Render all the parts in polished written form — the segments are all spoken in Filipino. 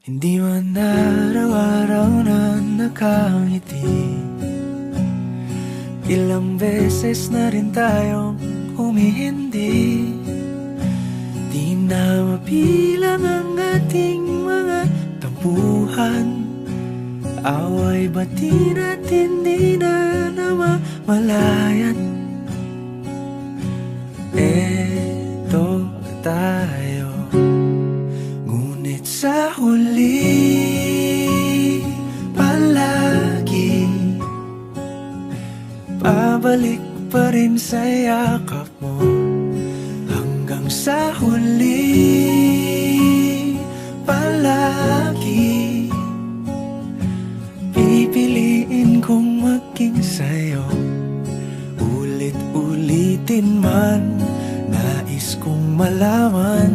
Hindi man araw-araw na nakangiti. Ilang beses na rin tayong humihindi. Di na mapilang ang ating mga tampuhan. Away bati natin di na namamalayan. Eto tayo, ngunit sa huli palagi pabalik pa rin sa yakap mo. Hanggang sa huli palagi pipiliin kong maging sa'yo. Ulit-ulitin man, nais kong malaman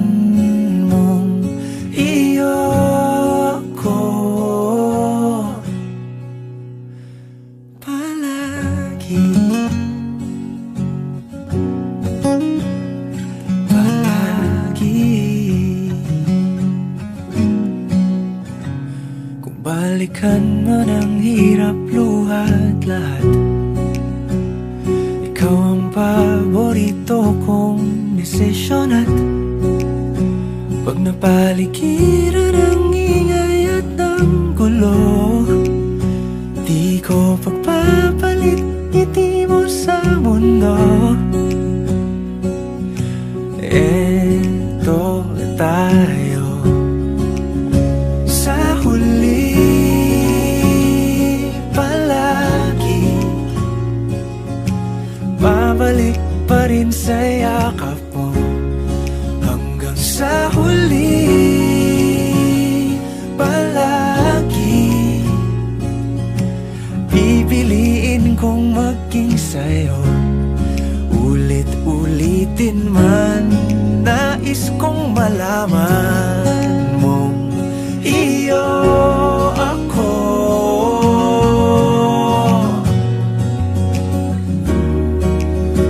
mong iyo ko palagi. Kung balikan man ang hirap, luhat lahat, ikaw ang paborito kong desisyon. At pag napaligiran ang ingay at ang gulo, di ko pagpapalit ngiti mo sa mundo. Eto tayo sa huli palagi, babalik pa rin sa yakap mo. Hanggang sa huli palagi pipiliin kong maging sa'yo. Ulit-ulitin man, nais kong malaman mong iyo ako.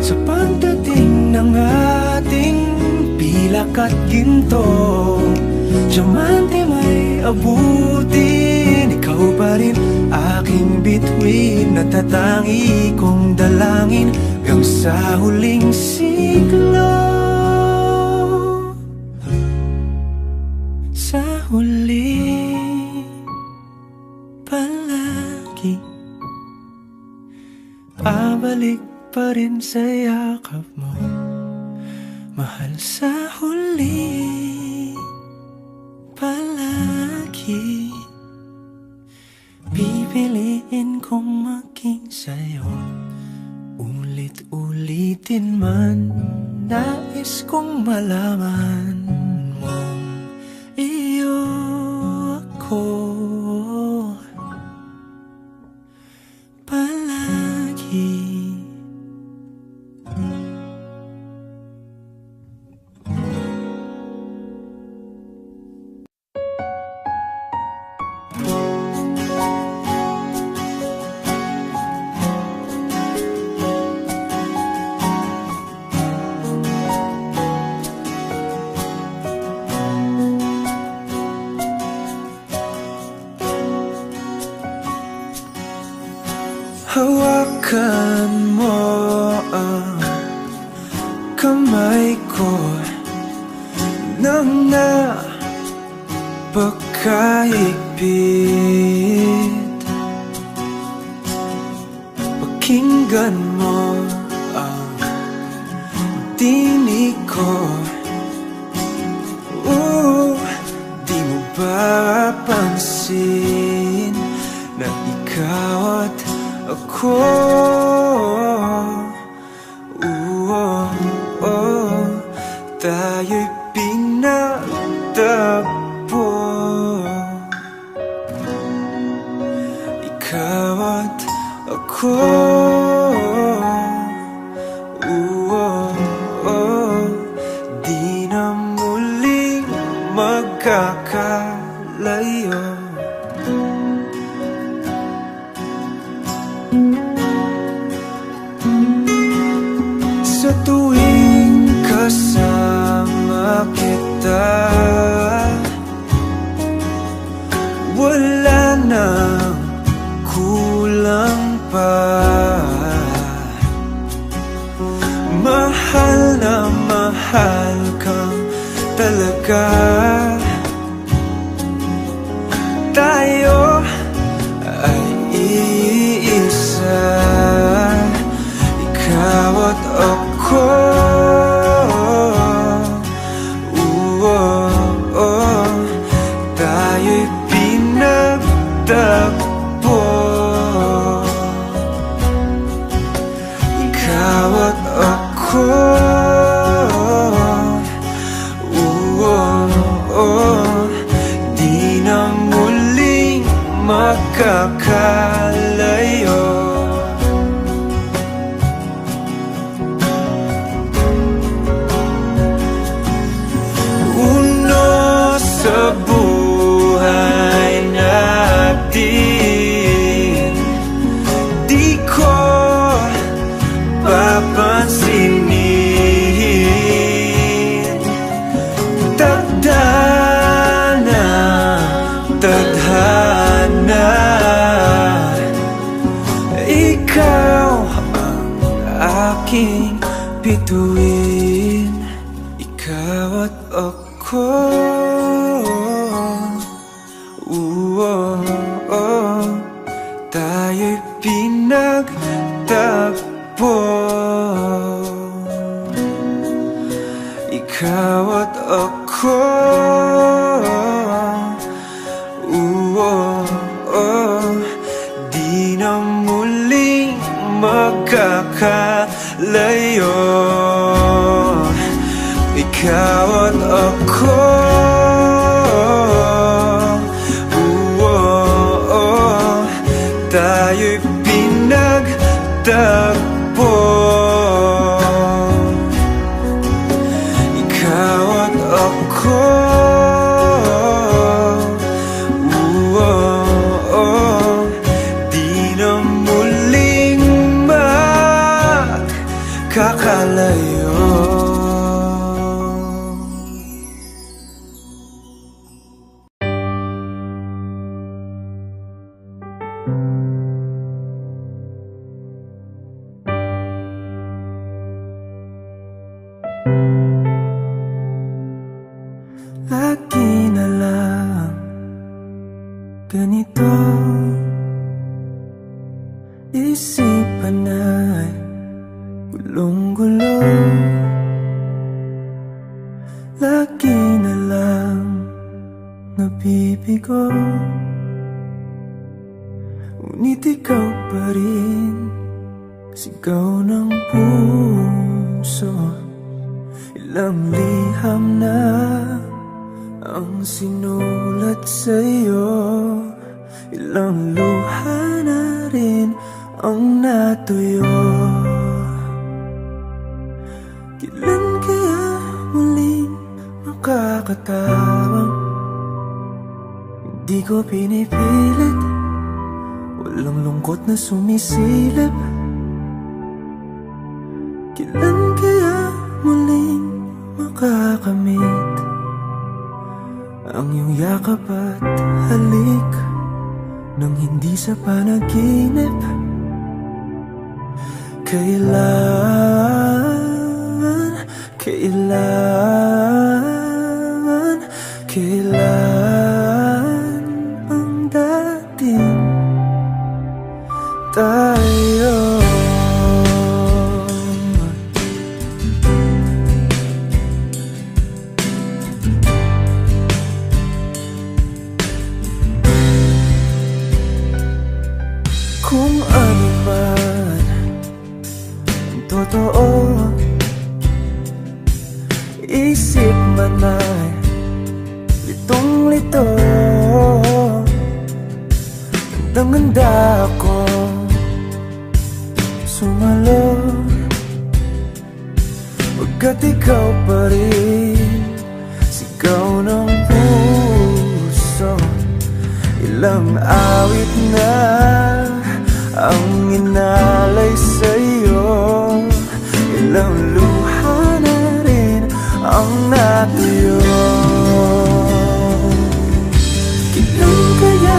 Sa pagdating ng ating pilak at ginto, diamante may abutin, ikaw pa rin aking bituin. Natatangi kong dalangin hanggang sa huling siglo. Sa huli palagi pabalik pa rin sa yakap mo, mahal. Sa huli palagi pipiliin kong maging sa'yo. Ulit-ulitin man, nais kong malaman mong iyo ako palagi. Hawakan mo ang kamay ko nang napakahigpit. Pakinggan mo ang tinig ko. Di mo ba pansin na ikaw at ako, tayo'y pinagtagpo. Ikaw at ako, di na muling magkakalayo. Sa tuwing kasama kita, wala nang kulang pa. Mahal na mahal kang talaga. Tayo ay iisa, ikaw at ako. Tayo'y pinagtagpo, ikaw at ako. Di na muling makakalayo. Uno sa buhay natin, di ko papansinin. Tadhana, tadhana, ikaw ang aking bituin, ikaw at ako. Tayo'y pinagtagpo, ikaw at ako. Di na muling magkakalayo, ikaw at ako. Tayo'y pinagtagpo, ikaw at ako. Di na muling magkakalayo. Lagi na lang ganito, isipan ay gulong-gulo. Lagi na lang nabibigo, ngunit ikaw pa rin sigaw ng puso. Ilang liham na ang sinulat sa'yo, ilang luha na rin ang natuyo. Kailan kaya muling makakatawang? Hindi ko pinipilit, walang lungkot na sumisilip. Kailan kaya muling makakamit ang iyong yakap at halik nang hindi sa panaginip? Kailan, kailan, kailan ang dating tayo? Kung ano man ang totoo, isip man ay litong-lito. Handang-handa ako sumalo, pagkat ikaw pa rin sigaw ng puso. Ilang awit na ang inalay sa'yo, ilang luha na rin ang natuyo. Kailan kaya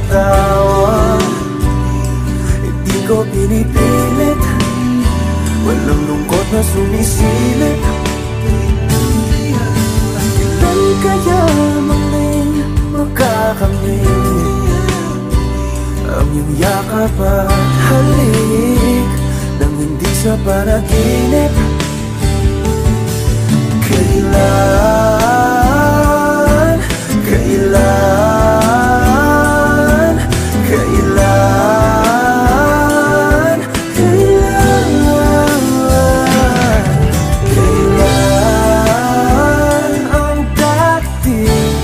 tawa. Hindi ko pinipilit, walang lungkot na sumisilip. Kailan kaya muling makakamit ang iyong yakap at halik nang hindi sa panaginip? Kailan, kailan, kailan, kailan, kailan ang dating?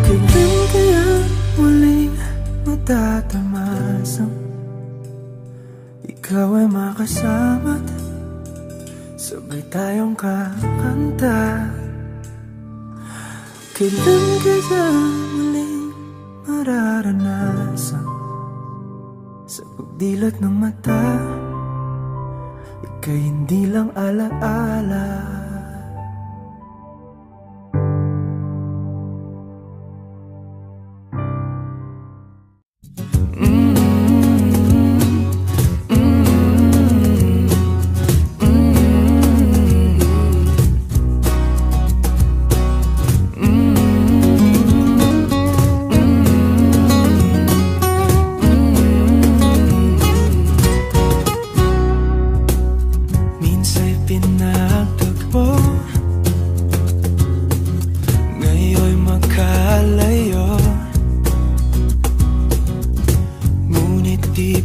Kailan kaya muling matatamasang ikaw ay makasama't sabay tayong kakanta? Kailan kaya muling mararanasan sa pagdilat ng mata ika'y hindi lang alaala?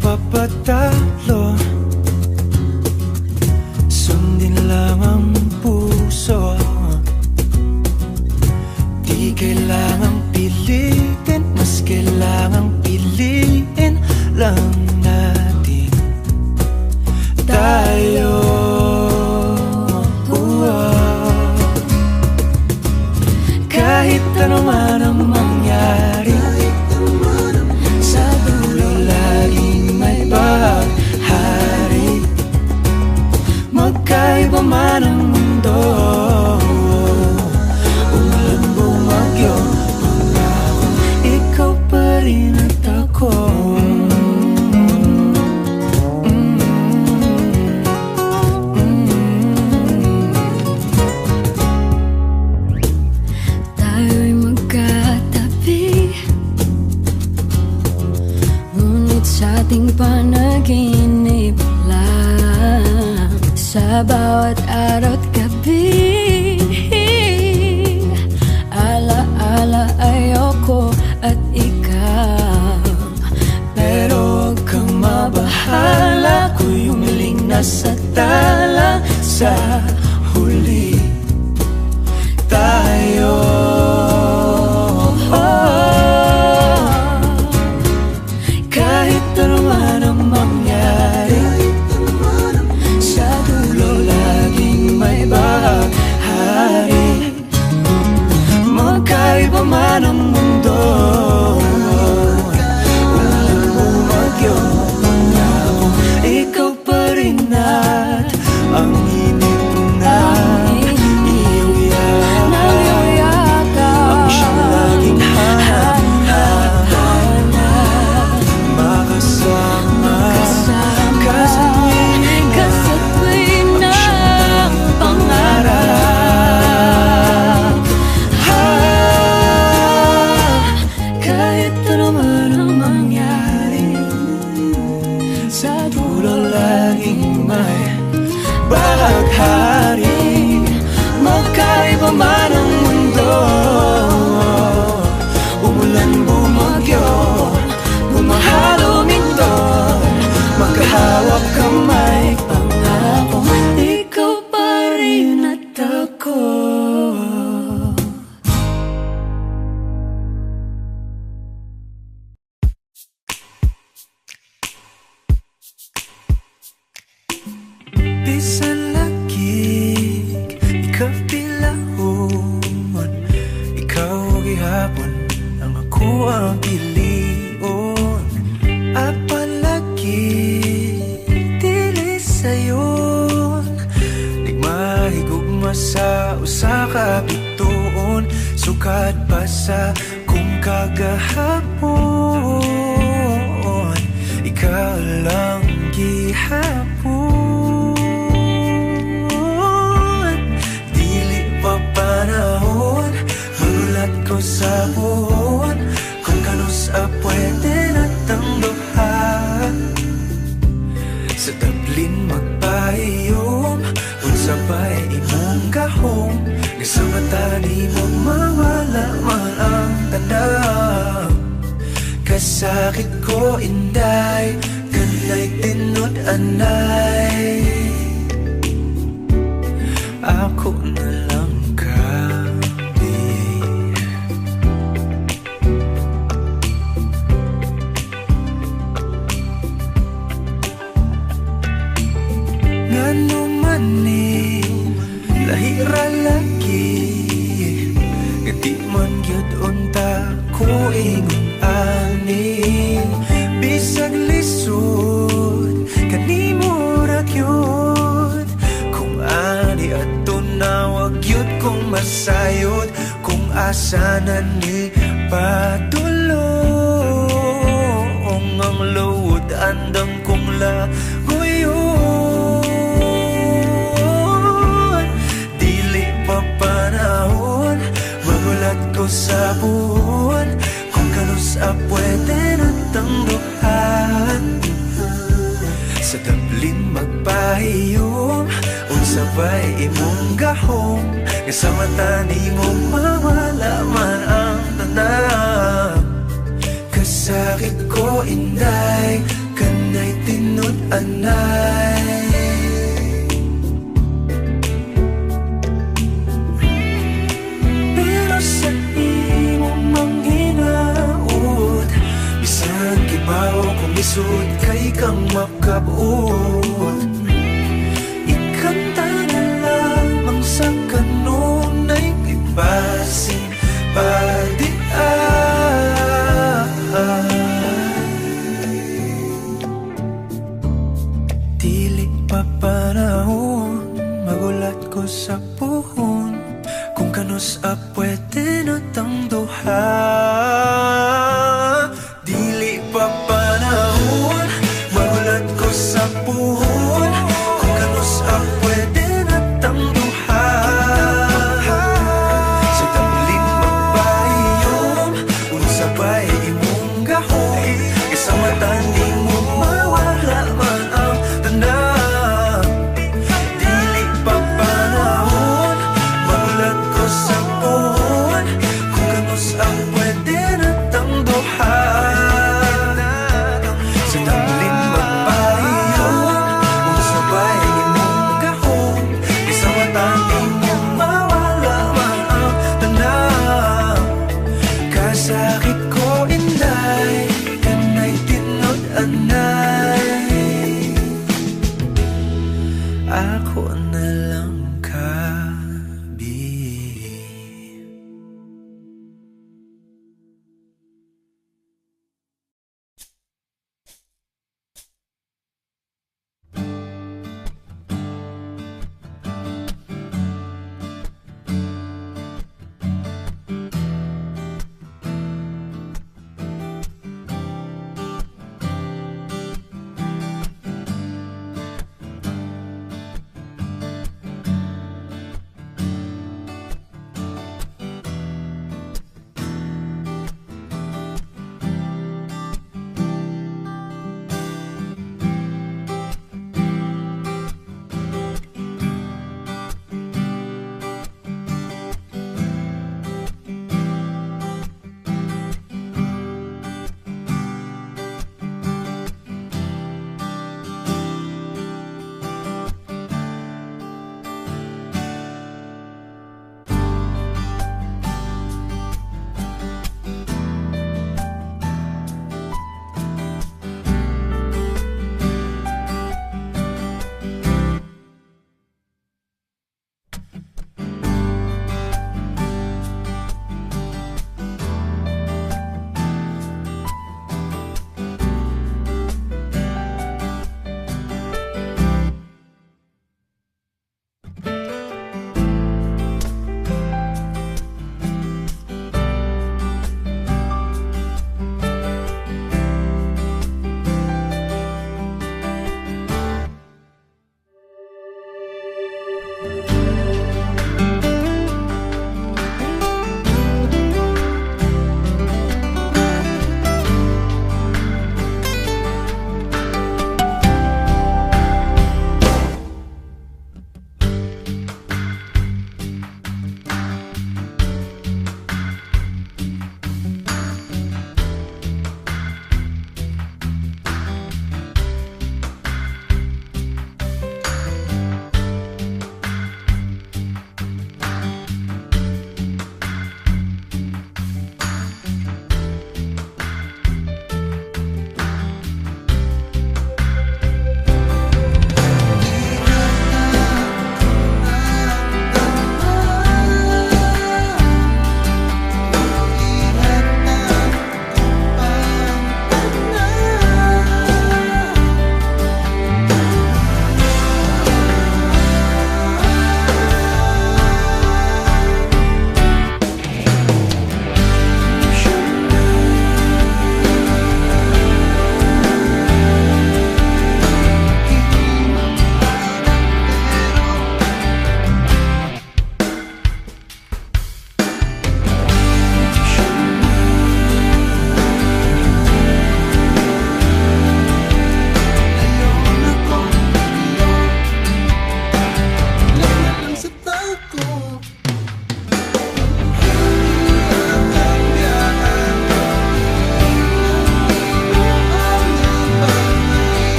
Papatalo, sundin lang ang puso. Di kailangang pilitin, mas kailangang piliin lang natin tayo. Kahit ano man ang mangyari, sa dulo laging may paghari. Magkaiba man ang mundo, umulan bumagyo, pangakong ikaw pa rin at ako. Tayo'y magkatabi, ngunit sa ating panaginip lang. Sa bawat araw at gabi, ala-ala ayoko at ikaw. Pero huwag kang mabahala, ako'y umiling na sa tala. Sa huli tayo, kahit ano man ang mangyari, sa dulo laging may baghari. Magkaiba man ang mundo, umulan bumagyo, pangako ikaw pa rin at ang inip na iyong yakap, ang siyang laging hanap, makasama ka sa tuwing ang pangarap. Kahit ano man ang mangyari, sa dulo laging may baghari. Magkaiba man ang mundo, umulan bumagyo, bumahalo minto, magkahawak kamay, pangako ikaw pa rin at ako. Bisan lagig, ikapilahon, ikaw gihapon, ang ako ang pilion. Apalagi, dili sayon, di mahigugma sa usa ka bituon. Sukat pa sa kung kagahapon, ikaw lang gihapon. Dili pa panahon, magulat ko sa buhon, kung kanus pwede natang duha. Sa tablin magpahiyom, unsabay imong gahom, nga sa mata ni mo mawala man ang tanaw. Kasakit ko inday, kanay tinud anay, ako na lang kami. Ngano man ni lahira lagi, nga di man gyud unta ko ingon ani. Bisag lisod kanimo ra gyud, kung ani adto na wag gyud kong masayod, kung asa na ni padulong ang luod andam kong laguyon. Dili pa panahon, magulat ko sa buwan, kung kanus pwede natang duhan. Sa tablin magpahiyom, unsabay imong gahom, nga sa mata ni mo mawala man ang tanang. Kasakit ko inday, kanay tinud anay, pero sa imong manghinaot, bisan kibaw kung isod kay kang makabuot. Ikanta na lamang sa kanunay ibasin padian. Dili pa panahon, magulat ko sa puhon, kung kanus pwede natang duha. Dili pa panahon, magulat ko sa puhon, kung kanus pwede natang duha. Sa tablin magpahiyom, unsabay imong gahom, isa mata ni mo mawala man ang tanang. Dili pa panahon, magulat ko sa puhon, kung kanus pwede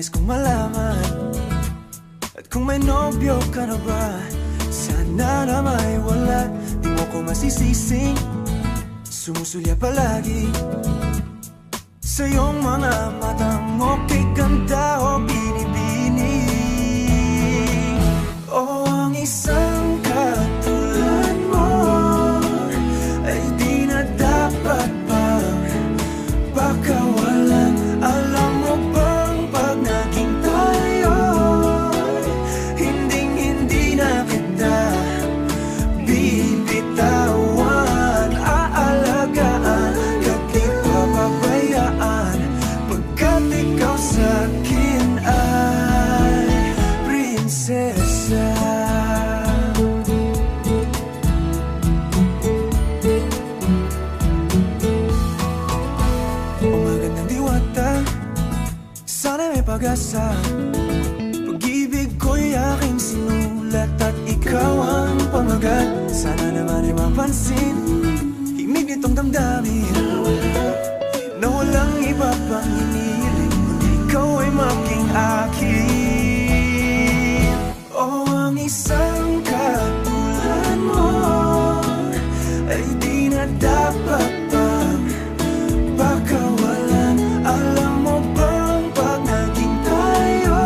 Nais kong malaman, at kung may nobyo ka na ba, sana na may wala. Di mo ko masisising sumusulya palagi sa iyong mga matang okay ganda o binibini. O ang isang katulad mo ay di na dapat pang pakawalan. Alam mo bang pag naging tayo, hinding-hindi na kita bibitawan. Aalagaan at di papabayaan, pagkat ikaw sa'kin ay prinsesa. Magandang diwata, sana may pag-asa. Pag-ibig ko'y aking sinulat at ikaw ang pamagat. Sana naman ay mapansin himig nitong damdamin na walang iba pang hiniling kundi ikaw ay maging akin. O ang isang katulad mo ay di na dapat pang pakawalan. Alam mo bang pag naging tayo,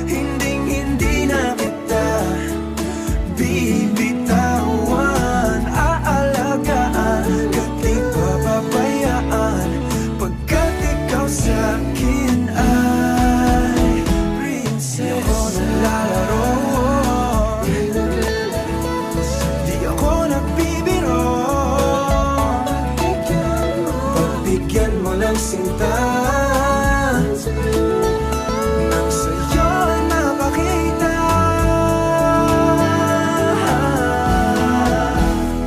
hinding-hindi na kita bibitawan. Aalagaan at di papabayaan, pagkat ikaw sa'kin ay prinsesa. Di ako naglalaro, di ako nagbibiro. Pagbigyan mo ng sinta nang sa'yo napakita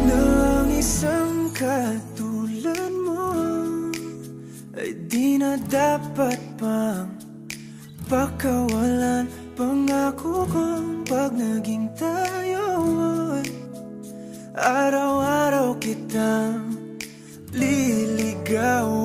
ng isang katulad mo ay di na dapat pang pakawalan. Pangako kong pag naging tayo ay araw-araw kitang liligawan.